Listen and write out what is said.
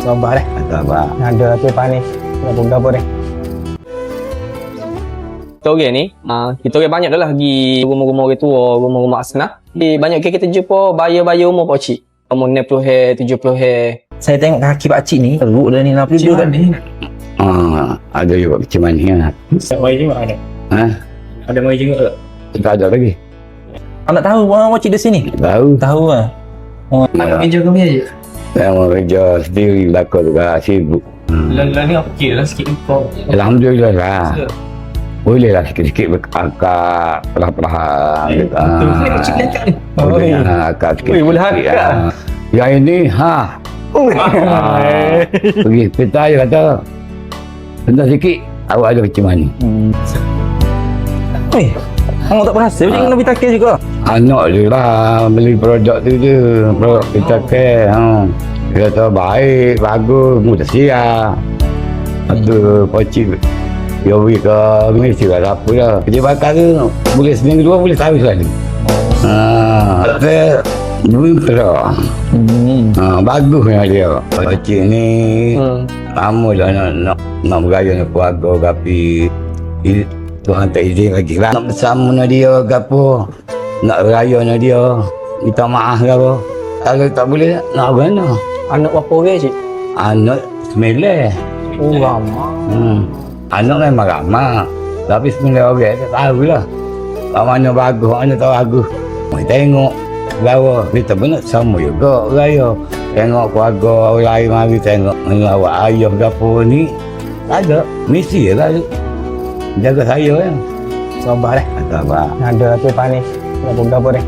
Sabar deh. Sabar. Ada tu panis. Nak buka apa deh? Kita orang ni, kita orang banyak dah lah pergi rumah-rumah orang tua, rumah-rumah asnaf. Banyak kita jumpa bayar-bayar umur pak cik. Umur 60 hari, 70 hari. Saya tengok kaki pak cik ni teruk dah ni nak tidur kat ni. Ada juga macam mana ya. Mai juga ada. Ha? Ada mai juga tak? Tak ada lagi. Awak tahu orang cik di sini? Tahu. Tahu ah. Kerja kami aja. Saya mau kerja sendiri belakang juga sibuk. Lah ni apa kira lah sikit info. Alhamdulillah lah. Boleh lah sikit-sikit berangkat perlahan-perlahan. Ni kecil dekat ni. Boleh lah akak sikit. Oi, boleh akak. Yang ini, pergi peta je kata. Bentar sikit, awak ada macam mana? Oi, awak tak berasa macam kena bertakir juga. Anak je lah beli produk tu je. Produk kita care. Dia kata baik, bagus, mudah siap. Lepas tu pocik dia pergi ke Malaysia lah apa lah. Kerja bakar tu boleh seminggu dua boleh tahu sekali. Saya berapa? Bagus yang dia. Pocik ni lama dah nak bergaya dengan keluarga tapi Tuhan tak izin lagi lah. Nak bersama dengan dia ke apa, nak beraya dengan dia, minta maaf ke apa. Kalau tak boleh, nak apa mana? Anak berapa orang cik? Anak 9. Oh, ramai. Anak memang ramai. Tapi 9 orang tak tahu lah. Kat mana bagus, mana tak bagus. Mereka tengok bahawa kita pun nak sama juga beraya. Tengok keluarga orang lain mari tengok awak ayah ke apa ni. Tak ada. Mesti lah jaga saya kan. Sabar deh. Sabar. Ada tu panis. Nak buka apa deh?